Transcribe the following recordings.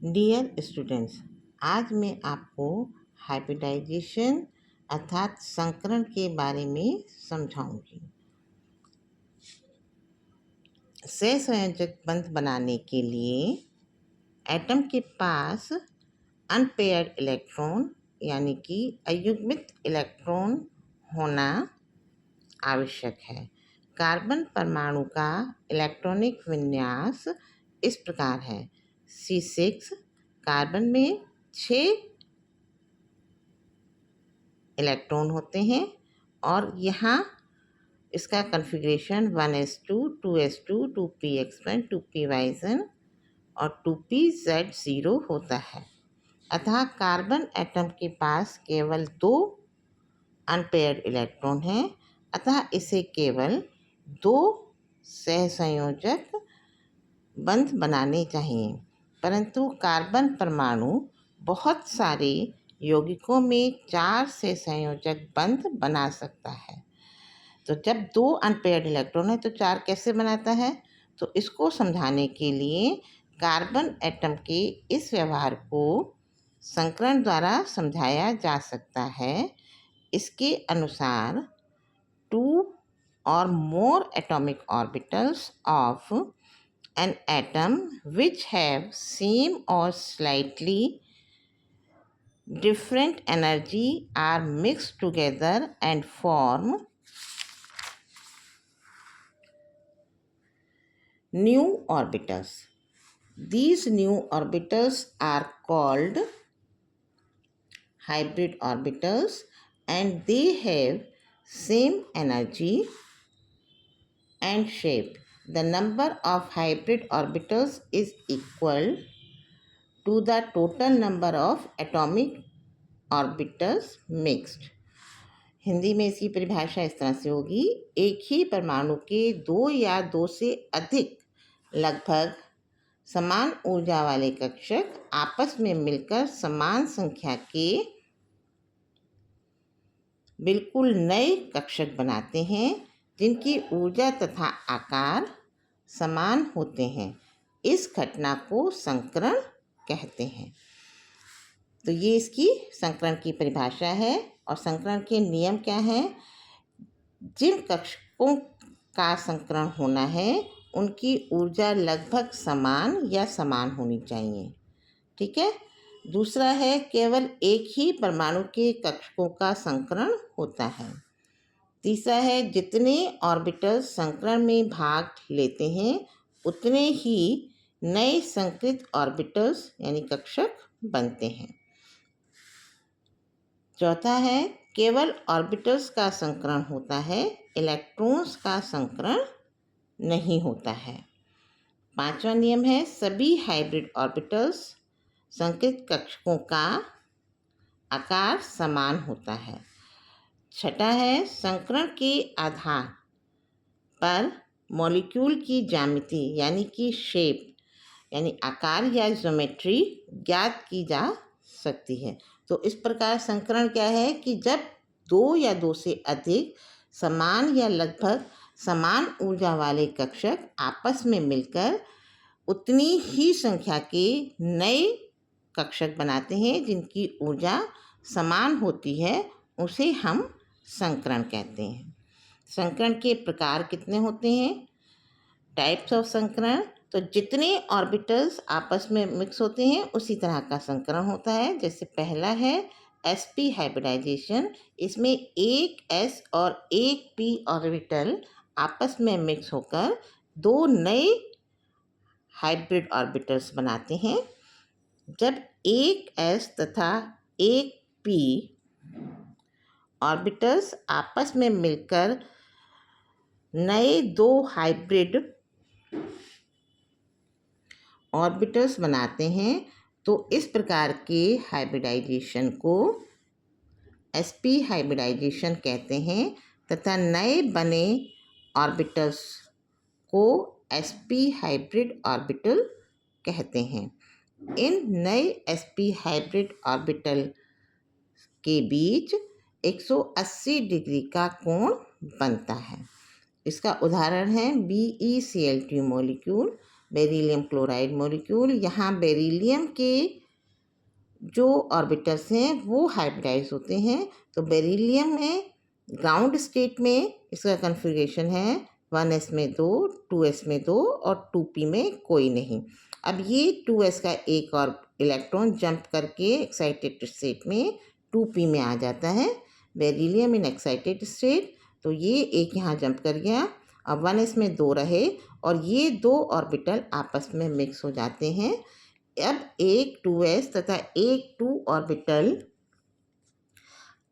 Dear students, आज मैं आपको हाइब्रिडाइजेशन अर्थात संकरण के बारे में समझाऊंगी। सहसंयोजक बंध बनाने के लिए एटम के पास अनपेयर्ड इलेक्ट्रॉन यानी कि अयुग्मित इलेक्ट्रॉन होना आवश्यक है। कार्बन परमाणु का इलेक्ट्रॉनिक विन्यास इस प्रकार है। C6 कार्बन में 6 इलेक्ट्रॉन होते हैं और यहाँ इसका configuration 1s2, 2s2, 2px1, 2py1 और 2pz0 होता है। अतः कार्बन एटम के पास केवल 2 अनपेयर्ड इलेक्ट्रॉन हैं। अतः इसे केवल 2 सहसंयोजक बंध बनाने चाहिए। परंतु कार्बन परमाणु बहुत सारे यौगिकों में 4 सहसंयोजक बंध बना सकता है। तो जब 2 अनपेयर्ड इलेक्ट्रॉन है तो 4 कैसे बनाता है? तो इसको समझाने के लिए कार्बन एटम के इस व्यवहार को संकरण द्वारा समझाया जा सकता है। इसके अनुसार 2 or more atomic orbitals of an atom which have same or slightly different energy are mixed together and form new orbitals. These new orbitals are called hybrid orbitals and they have same energy and shape. The number of hybrid orbitals is equal to the total number of atomic orbitals mixed. Hindi में इसकी परिभाषा इस तरह से होगी। एक ही परमाणु के 2 या 2 से अधिक लगभग समान ऊर्जा वाले कक्षक आपस में मिलकर समान संख्या के बिल्कुल नए कक्षक बनाते हैं जिनकी ऊर्जा तथा आकार समान होते हैं। इस घटना को संकरण कहते हैं। तो ये इसकी संकरण की परिभाषा है और संकरण के नियम क्या हैं? जिन कक्षकों का संकरण होना है उनकी ऊर्जा लगभग समान या समान होनी चाहिए। ठीक है। दूसरा है केवल एक ही परमाणु के कक्षकों का संकरण होता है। तीसरा है जितने ऑर्बिटल्स संकरण में भाग लेते हैं उतने ही नए संकृत ऑर्बिटल्स यानी कक्षक बनते हैं। चौथा है केवल ऑर्बिटल्स का संकरण होता है, इलेक्ट्रॉन्स का संकरण नहीं होता है। पांचवा नियम है सभी हाइब्रिड ऑर्बिटल्स संकृत कक्षकों का आकार समान होता है। छठा है संकरण के आधार पर मॉलिक्यूल की ज्यामिति यानी कि शेप यानी आकार या ज्योमेट्री ज्ञात की जा सकती है। तो इस प्रकार संकरण क्या है कि जब 2 या 2 से अधिक समान या लगभग समान ऊर्जा वाले कक्षक आपस में मिलकर उतनी ही संख्या के नए कक्षक बनाते हैं जिनकी ऊर्जा समान होती है, उसे हम संकरण कहते हैं। संकरण के प्रकार कितने होते हैं? टाइप्स ऑफ संकरण। तो जितने ऑर्बिटल्स आपस में मिक्स होते हैं उसी तरह का संकरण होता है। जैसे पहला है sp हाइब्रिडाइजेशन। इसमें एक s और एक p ऑर्बिटल आपस में मिक्स होकर 2 नए हाइब्रिड ऑर्बिटल्स बनाते हैं। जब एक s तथा एक p ऑर्बिटल्स आपस में मिलकर नए 2 हाइब्रिड ऑर्बिटल्स बनाते हैं तो इस प्रकार के हाइब्रिडाइजेशन को sp हाइब्रिडाइजेशन कहते हैं तथा नए बने ऑर्बिटल्स को sp हाइब्रिड ऑर्बिटल कहते हैं। इन नए sp हाइब्रिड ऑर्बिटल के बीच 180 डिग्री का कोण बनता है। इसका उदाहरण है BeCl2 molecule. Beryllium chloride molecule. यहाँ बेरिलियम के जो ऑर्बिटल्स हैं वो हाइब्रिडाइज होते हैं। तो बेरिलियम में ग्राउंड स्टेट में इसका कन्फिग्रेशन है 1s में 2, 2s में 2 और 2p में कोई नहीं। अब ये 2s का एक और इलेक्ट्रॉन जंप करके एक्साइटेड स्टेट में 2p में आ जाता है। बेरिलियम इन एक्साइटेड स्टेट, तो ये एक यहाँ जंप कर गया। अब 1s में 2 रहे और ये 2 ऑर्बिटल आपस में मिक्स हो जाते हैं। अब एक 2s तथा एक 2 ऑर्बिटल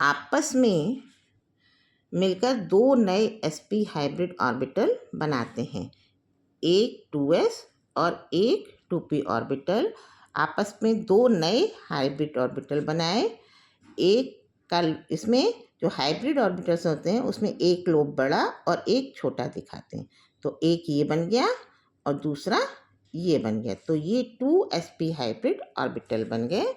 आपस में मिलकर 2 नए sp हाइब्रिड ऑर्बिटल बनाते हैं। एक 2s और एक 2p ऑर्बिटल आपस में 2 नए हाइब्रिड ऑर्बिटल बनाए। एक का इसमें जो हाइब्रिड ऑर्बिटल्स होते हैं उसमें एक लोब बड़ा और एक छोटा दिखाते हैं। तो एक ये बन गया और दूसरा ये बन गया, तो ये 2sp हाइब्रिड ऑर्बिटल बन गए।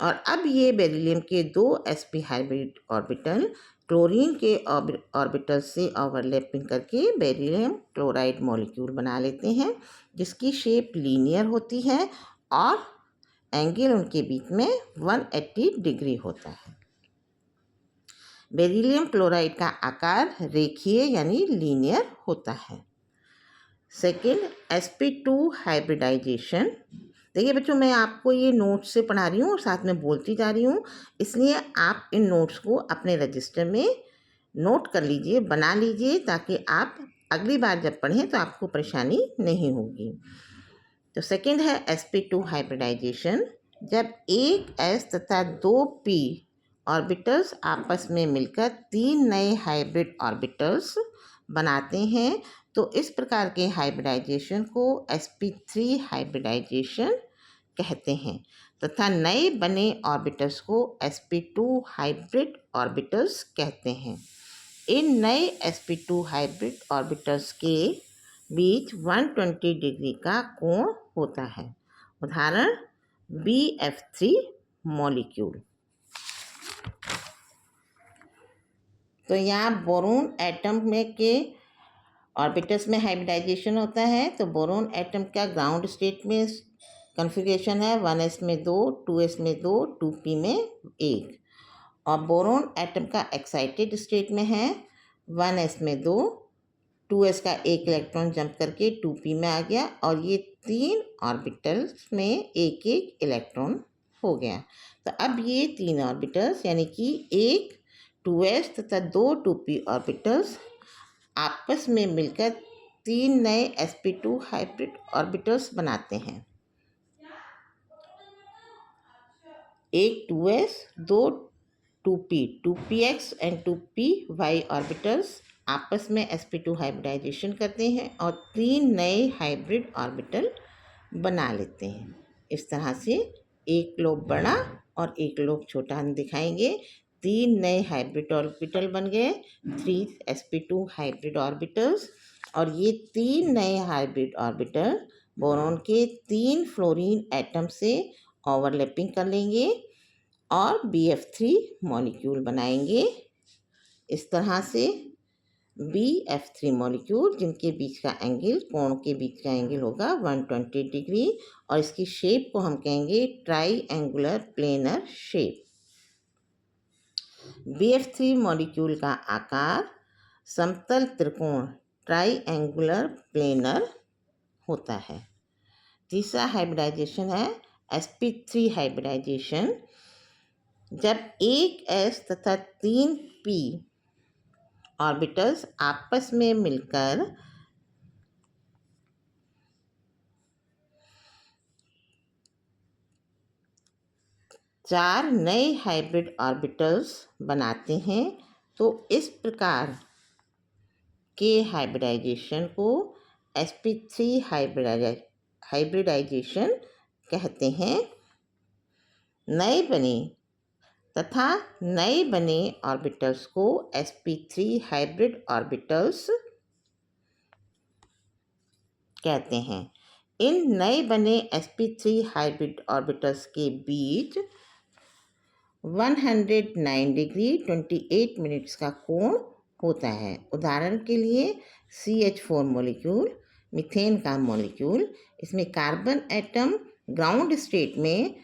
और अब ये बेरिलियम के 2 sp हाइब्रिड ऑर्बिटल क्लोरीन के ऑर्बिटल से ओवरलैपिंग करके बेरिलियम क्लोराइड मॉलिक्यूल बना लेते हैं, जिसकी शेप लीनियर होती है और एंगल उनके बीच में 180 डिग्री होता है। बेरिलियम क्लोराइड का आकार रेखीय यानी लीनियर होता है। Second, sp2 hybridization. देखिए बच्चों, मैं आपको ये नोट्स से पढ़ा रही हूँ और साथ में बोलती जा रही हूँ, इसलिए आप इन नोट्स को अपने रजिस्टर में नोट कर लीजिए, बना लीजिए, ताकि आप अगली बार जब पढ़ें तो आपको परेशानी नहीं होगी। तो सेकेंड है sp2 हाइब्रिडाइजेशन। जब एक s तथा 2p ऑर्बिटल्स आपस में मिलकर 3 नए हाइब्रिड ऑर्बिटल्स बनाते हैं, तो इस प्रकार के हाइब्रिडाइजेशन को sp3 हाइब्रिडाइजेशन कहते हैं तथा नए बने ऑर्बिटल्स को sp2 हाइब्रिड ऑर्बिटल्स कहते हैं। इन नए sp2 हाइब्रिड ऑर्बिटल्स के बीच 120 डिग्री का कोण होता है। उदाहरण BF3 मॉलिक्यूल। तो यहाँ बोरोन एटम में के ऑर्बिटल्स में हाइब्रिडाइजेशन होता है। तो बोरोन एटम का ग्राउंड स्टेट में कॉन्फ़िगरेशन है 1s में 2, 2s में 2, 2p में 1। और बोरोन एटम का एक्साइटेड स्टेट में है 1s में 2, 2s का एक इलेक्ट्रॉन जंप करके 2p में आ गया और ये 3 ऑर्बिटल्स में एक एक इलेक्ट्रॉन हो गया। तो अब ये 3 ऑर्बिटल्स यानी कि एक 2s तथा 2 2p ऑर्बिटल्स आपस में मिलकर 3 नए sp2 हाइब्रिड ऑर्बिटल्स बनाते हैं। एक 2s, 2 2p, 2px and 2py orbitals आपस में sp2 हाइब्रिडाइजेशन करते हैं और 3 नए हाइब्रिड ऑर्बिटल बना लेते हैं। इस तरह से एक लोब बड़ा और एक लोब छोटा हम दिखाएंगे। 3 नए हाइब्रिड ऑर्बिटल बन गए, 3 sp2 हाइब्रिड ऑर्बिटल्स। और ये 3 नए हाइब्रिड ऑर्बिटल बोरॉन के 3 फ्लोरीन एटम से ओवरलैपिंग कर लेंगे और BF3 मॉलिक्यूल बनाएंगे। इस तरह से BF3 मॉलिक्यूल जिनके बीच का एंगल, कोण के बीच का एंगल होगा 120 डिग्री और इसकी शेप को हम कहेंगे triangular planar shape. BF3 molecule का आकार समतल त्रिकोण ट्राईएंगुलर प्लेनर होता है। तीसरा हाइब्रिडाइजेशन है sp3 हाइब्रिडाइजेशन। जब एक s तथा 3 p ऑर्बिटल्स आपस में मिलकर चार नए हाइब्रिड ऑर्बिटल्स बनाते हैं, तो इस प्रकार के हाइब्रिडाइजेशन को sp3 हाइब्रिडाइजेशन कहते हैं। नए बने ऑर्बिटल्स को sp3 हाइब्रिड ऑर्बिटल्स कहते हैं। इन नए बने sp3 हाइब्रिड ऑर्बिटल्स के बीच 109 डिग्री 28 मिनट्स का कोण होता है। उदाहरण के लिए CH4 मॉलिक्यूल, मीथेन का मॉलिक्यूल, इसमें कार्बन एटम ग्राउंड स्टेट में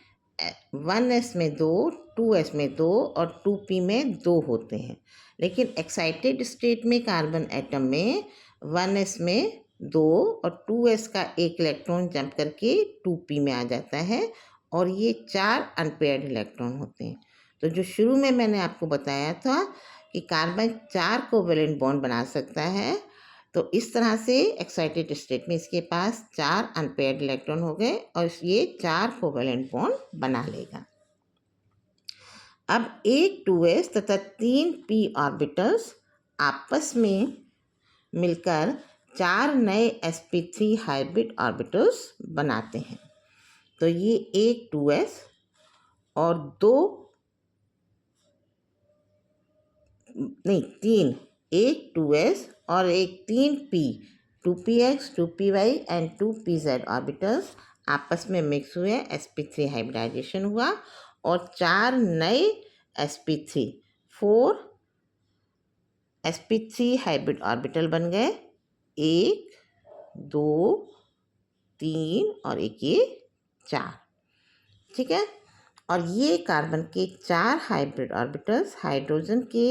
1s में 2, 2s में 2 और 2p में 2 होते हैं, लेकिन एक्साइटेड स्टेट में कार्बन एटम में 1s में 2 और 2s का एक इलेक्ट्रॉन जंप करके 2p में आ जाता है और ये 4 अनपेयर्ड इलेक्ट्रॉन होते हैं। तो जो शुरू में मैंने आपको बताया था कि कार्बन 4 कोवेलेंट बॉन्ड बना सकता है, तो इस तरह से एक्साइटेड स्टेट में इसके पास 4 अनपेयर्ड इलेक्ट्रॉन हो गए और ये 4 कोवेलेंट बॉन्ड बना लेगा। अब एक 2s तथा 3 p ऑर्बिटल्स आपस में मिलकर 4 नए sp3 हाइब्रिड ऑर्बिटल्स बनाते हैं। तो ये एक 2s और 3 एक 2s और एक 3p 2px 2py and 2pz orbitals आपस में मिक्स हुए, sp3 हाइब्रिडाइजेशन हुआ और 4 नए sp3 4 sp3 हाइब्रिड ऑर्बिटल बन गए, 1 2 3 और एक ये 4। ठीक है, और ये कार्बन के 4 हाइब्रिड ऑर्बिटल्स हाइड्रोजन के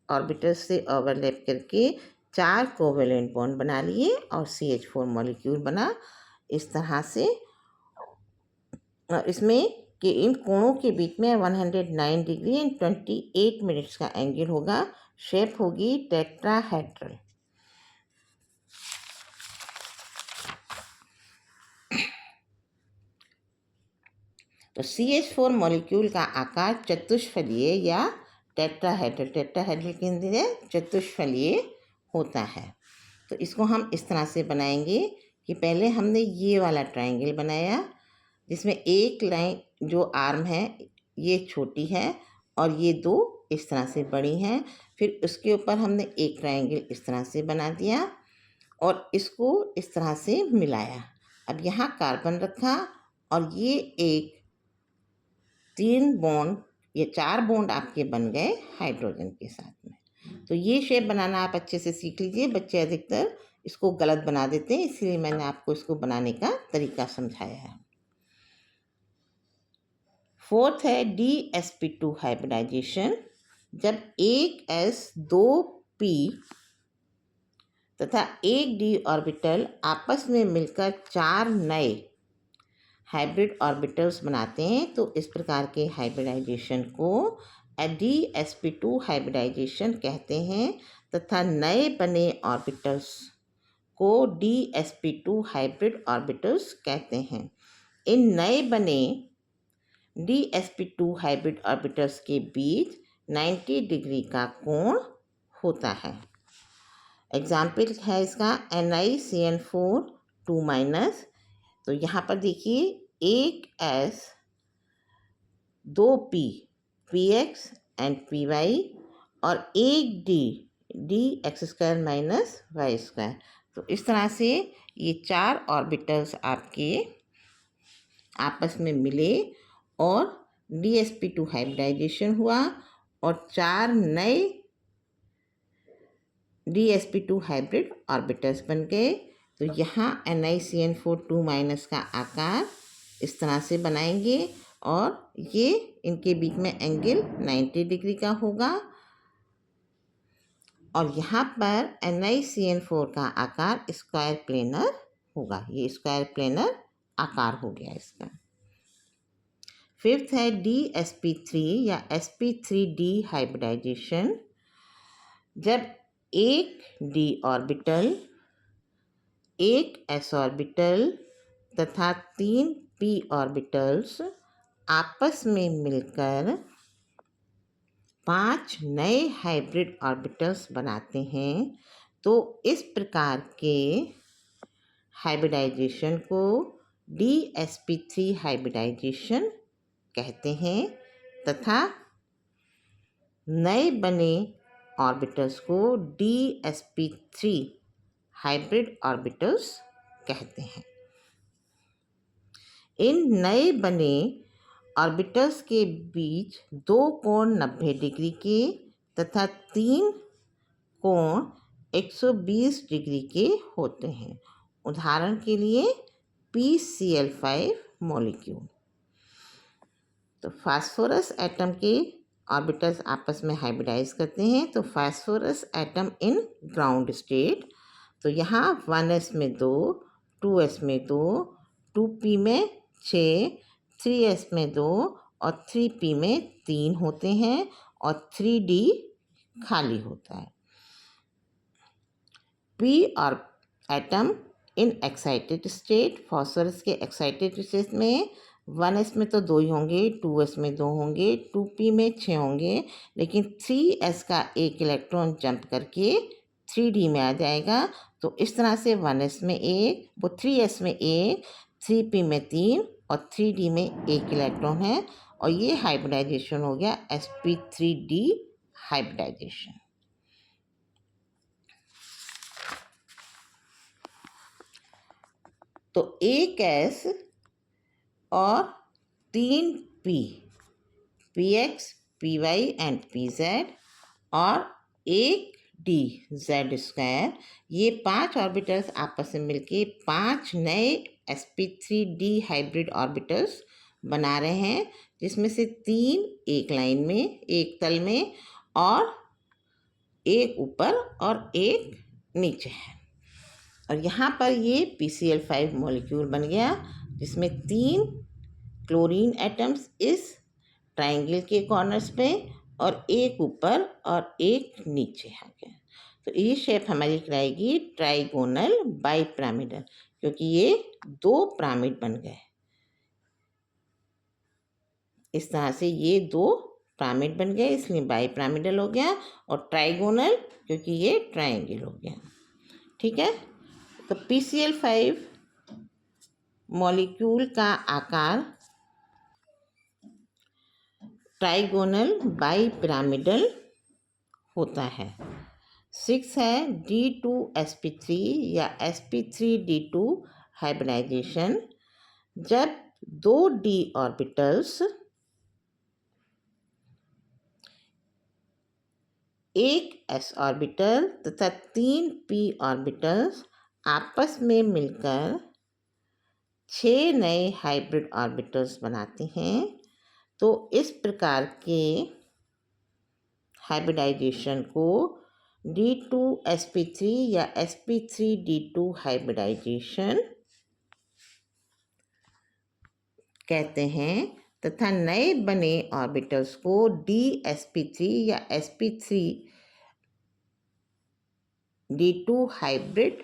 ऑर्बिटल से ओवरलैप करके 4 कोवेलेंट बॉन्ड बना लिए और CH4 मॉलिक्यूल बना। इस तरह से इसमें कि इन कोणों के बीच में 109 डिग्री एंड 28 मिनट्स का एंगल होगा। शेप होगी टेट्राहेड्रल। तो CH4 मॉलिक्यूल का आकार चतुष्फलीय या टेट्राहेड्रल के हिंदी चतुष्फलीय होता है। तो इसको हम इस तरह से बनाएंगे कि पहले हमने ये वाला ट्रायंगल बनाया जिसमें एक लाइन जो आर्म है ये छोटी है और ये 2 इस तरह से बड़ी हैं। फिर उसके ऊपर हमने एक ट्रायंगल इस तरह से बना दिया और इसको इस तरह से मिलाया। अब यहाँ कार्बन रखा और ये एक 3 बॉन्ड ये 4 बॉन्ड आपके बन गए हाइड्रोजन के साथ में। तो ये शेप बनाना आप अच्छे से सीख लीजिए। बच्चे अधिकतर इसको गलत बना देते हैं, इसलिए मैंने आपको इसको बनाने का तरीका समझाया है। फोर्थ है DsP2 हाइब्रिडाइजेशन। जब एक S 2 P तथा एक D ऑर्बिटल आपस में मिलकर 4 नए हाइब्रिड ऑर्बिटल्स बनाते हैं तो इस प्रकार के हाइब्रिडाइजेशन को DsP2 हाइब्रिडाइजेशन कहते हैं तथा नए बने ऑर्बिटल्स को DsP2 हाइब्रिड ऑर्बिटल्स कहते हैं। इन नए बने DsP2 हाइब्रिड ऑर्बिटल्स के बीच 90 डिग्री का कोण होता है। एग्जाम्पल है इसका NiCN4 2-। तो यहाँ पर देखिए एक S 2 P Px and Py और एक D x² - y²। तो इस तरह से ये 4 ऑर्बिटल्स आपके आपस में मिले और DsP2 हाइब्रिडाइजेशन हुआ और 4 नए DsP2 हाइब्रिड ऑर्बिटल्स बन गए। तो यहाँ NiCN4 2- का आकार इस तरह से बनाएंगे और ये इनके बीच में एंगल 90 डिग्री का होगा और यहाँ पर NiCN4 का आकार स्क्वायर प्लेनर होगा। ये स्क्वायर प्लेनर आकार हो गया इसका। फिफ्थ है DsP3 या sp3d हाइब्रिडाइजेशन। जब एक D ऑर्बिटल, एक S ऑर्बिटल तथा 3 P ऑर्बिटल्स आपस में मिलकर 5 नए हाइब्रिड ऑर्बिटल्स बनाते हैं तो इस प्रकार के हाइब्रिडाइजेशन को DsP3 हाइब्रिडाइजेशन कहते हैं तथा नए बने ऑर्बिटल्स को DsP3 हाइब्रिड ऑर्बिटल्स कहते हैं। इन नए बने ऑर्बिटल्स के बीच 2 कोण 90 डिग्री के तथा 3 कोण 120 डिग्री के होते हैं। उदाहरण के लिए PCl5 मॉलिक्यूल। तो फास्फोरस एटम के ऑर्बिटल्स आपस में हाइब्रिडाइज करते हैं। तो phosphorus atom in ground state, तो यहाँ 1s में 2, 2s में 2, 2p में 6, 3s में 2 और 3p में 3 होते हैं और 3d खाली होता है। p और atom in excited state, phosphorus के एक्साइटेड स्टेट में 1s में तो 2 ही होंगे, 2s में 2 होंगे, 2p में 6 होंगे, लेकिन 3s का एक इलेक्ट्रॉन जंप करके 3d में आ जाएगा। तो इस तरह से 1s में 1, वो 3s में 1, 3p में 3 और 3d में 1 इलेक्ट्रॉन है और ये हाइब्रिडाइजेशन हो गया sp3d हाइब्रिडाइजेशन। तो एक S और 3 P, PX, PY and PZ और एक D Z स्क्वायर, ये 5 ऑर्बिटल्स आपस में मिलके 5 नए sp3d हाइब्रिड ऑर्बिटल्स बना रहे हैं, जिसमें से 3 एक लाइन में, एक तल में और एक ऊपर और एक नीचे है। और यहाँ पर ये PCl5 मॉलिक्यूल बन गया, जिसमें 3 क्लोरीन एटम्स इस ट्राइंगल के कॉर्नर्स पे और एक ऊपर और एक नीचे आ गया। तो ये शेप हमारी कराएगी ट्राइगोनल बाईपिरामिडल, क्योंकि ये 2 पिरामिड बन गए। इस तरह से ये 2 पिरामिड बन गए, इसलिए बाईपिरामिडल हो गया, और ट्राइगोनल क्योंकि ये ट्राइंगल हो गया। ठीक है, तो PCl5 मॉलिक्यूल का आकार ट्राइगोनल बाईपिरामिडल होता है। 6 है D2sp3 या sp3d2 हाइब्रिडाइजेशन, जब 2 d ऑर्बिटल्स एक s ऑर्बिटल तथा 3 p ऑर्बिटल्स आपस में मिलकर 6 नए हाइब्रिड ऑर्बिटल्स बनाते हैं। तो इस प्रकार के हाइब्रिडाइजेशन को D2sp3 या sp3d2 हाइब्रिडाइजेशन कहते हैं, तथा नए बने ऑर्बिटल्स को dsp3 या sp3d2 हाइब्रिड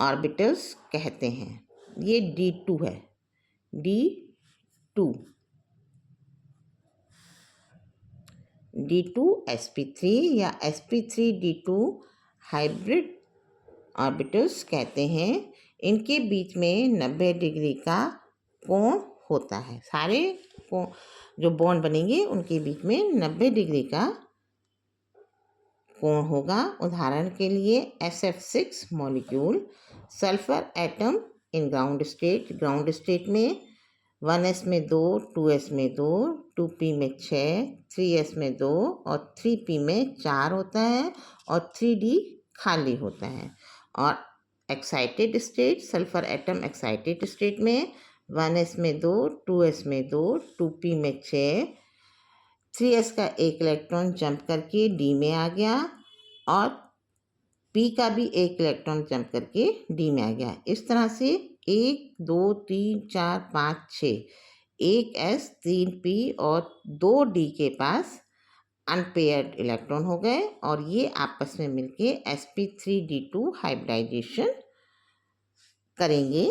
ऑर्बिटल्स कहते हैं। ये D2 है, D2sp3 या sp3d2 हाइब्रिड ऑर्बिटल्स कहते हैं। इनके बीच में 90 डिग्री का कोण होता है। सारे कोण जो बॉन्ड बनेंगे उनके बीच में 90 डिग्री का कोण होगा। उदाहरण के लिए SF6 molecule, sulphur atom in ground state में 1s में 2, 2s में 2, 2p में 6, 3s में 2 और 3p में 4 होता है और 3d खाली होता है। और excited state, sulphur atom excited state में 1s में 2, 2s में 2, 2p में 6, 3s का एक इलेक्ट्रॉन जंप करके d में आ गया और p का भी एक इलेक्ट्रॉन जंप करके d में आ गया। इस तरह से 1, 2, 3, 4, 5, 6, एक s, 3 p और 2 d के पास अनपेयर्ड इलेक्ट्रॉन हो गए और ये आपस में मिलके sp3d2 हाइब्रिडाइजेशन करेंगे।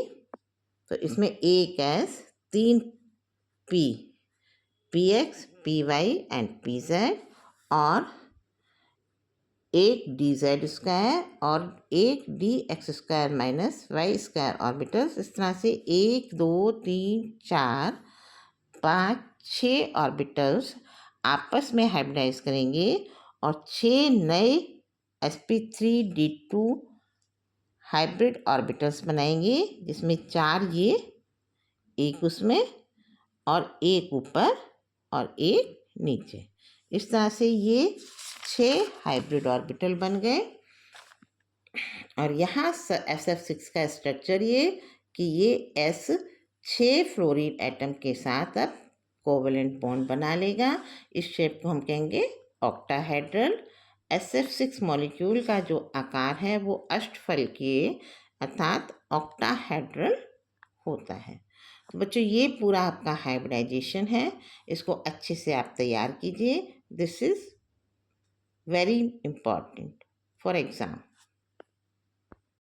तो इसमें एक s, 3 p, px, py and pz और एक dz स्क्वायर और एक dx square minus Y square orbitals. इस तरह से 1, 2, 3, 4, 5, 6 ऑर्बिटल्स आपस में हाइब्रिडाइज करेंगे और 6 नए sp3d2 हाइब्रिड ऑर्बिटल्स बनाएंगे, जिसमें 4 ये, एक उसमें और एक ऊपर और एक नीचे। इस तरह से ये 6 हाइब्रिड ऑर्बिटल बन गए। और यहाँ SF6 का स्ट्रक्चर ये कि ये S 6 फ्लोरीन एटम के साथ अब कोवेलेंट बॉन्ड बना लेगा। इस शेप को हम कहेंगे ऑक्टाहेड्रल। SF6 मॉलिक्यूल का जो आकार है वो अष्टफलकीय अर्थात ऑक्टाहेड्रल होता है। तो बच्चों ये पूरा आपका हाइब्रिडाइजेशन है, इसको अच्छे से आप तैयार कीजिए। This is very important for exam.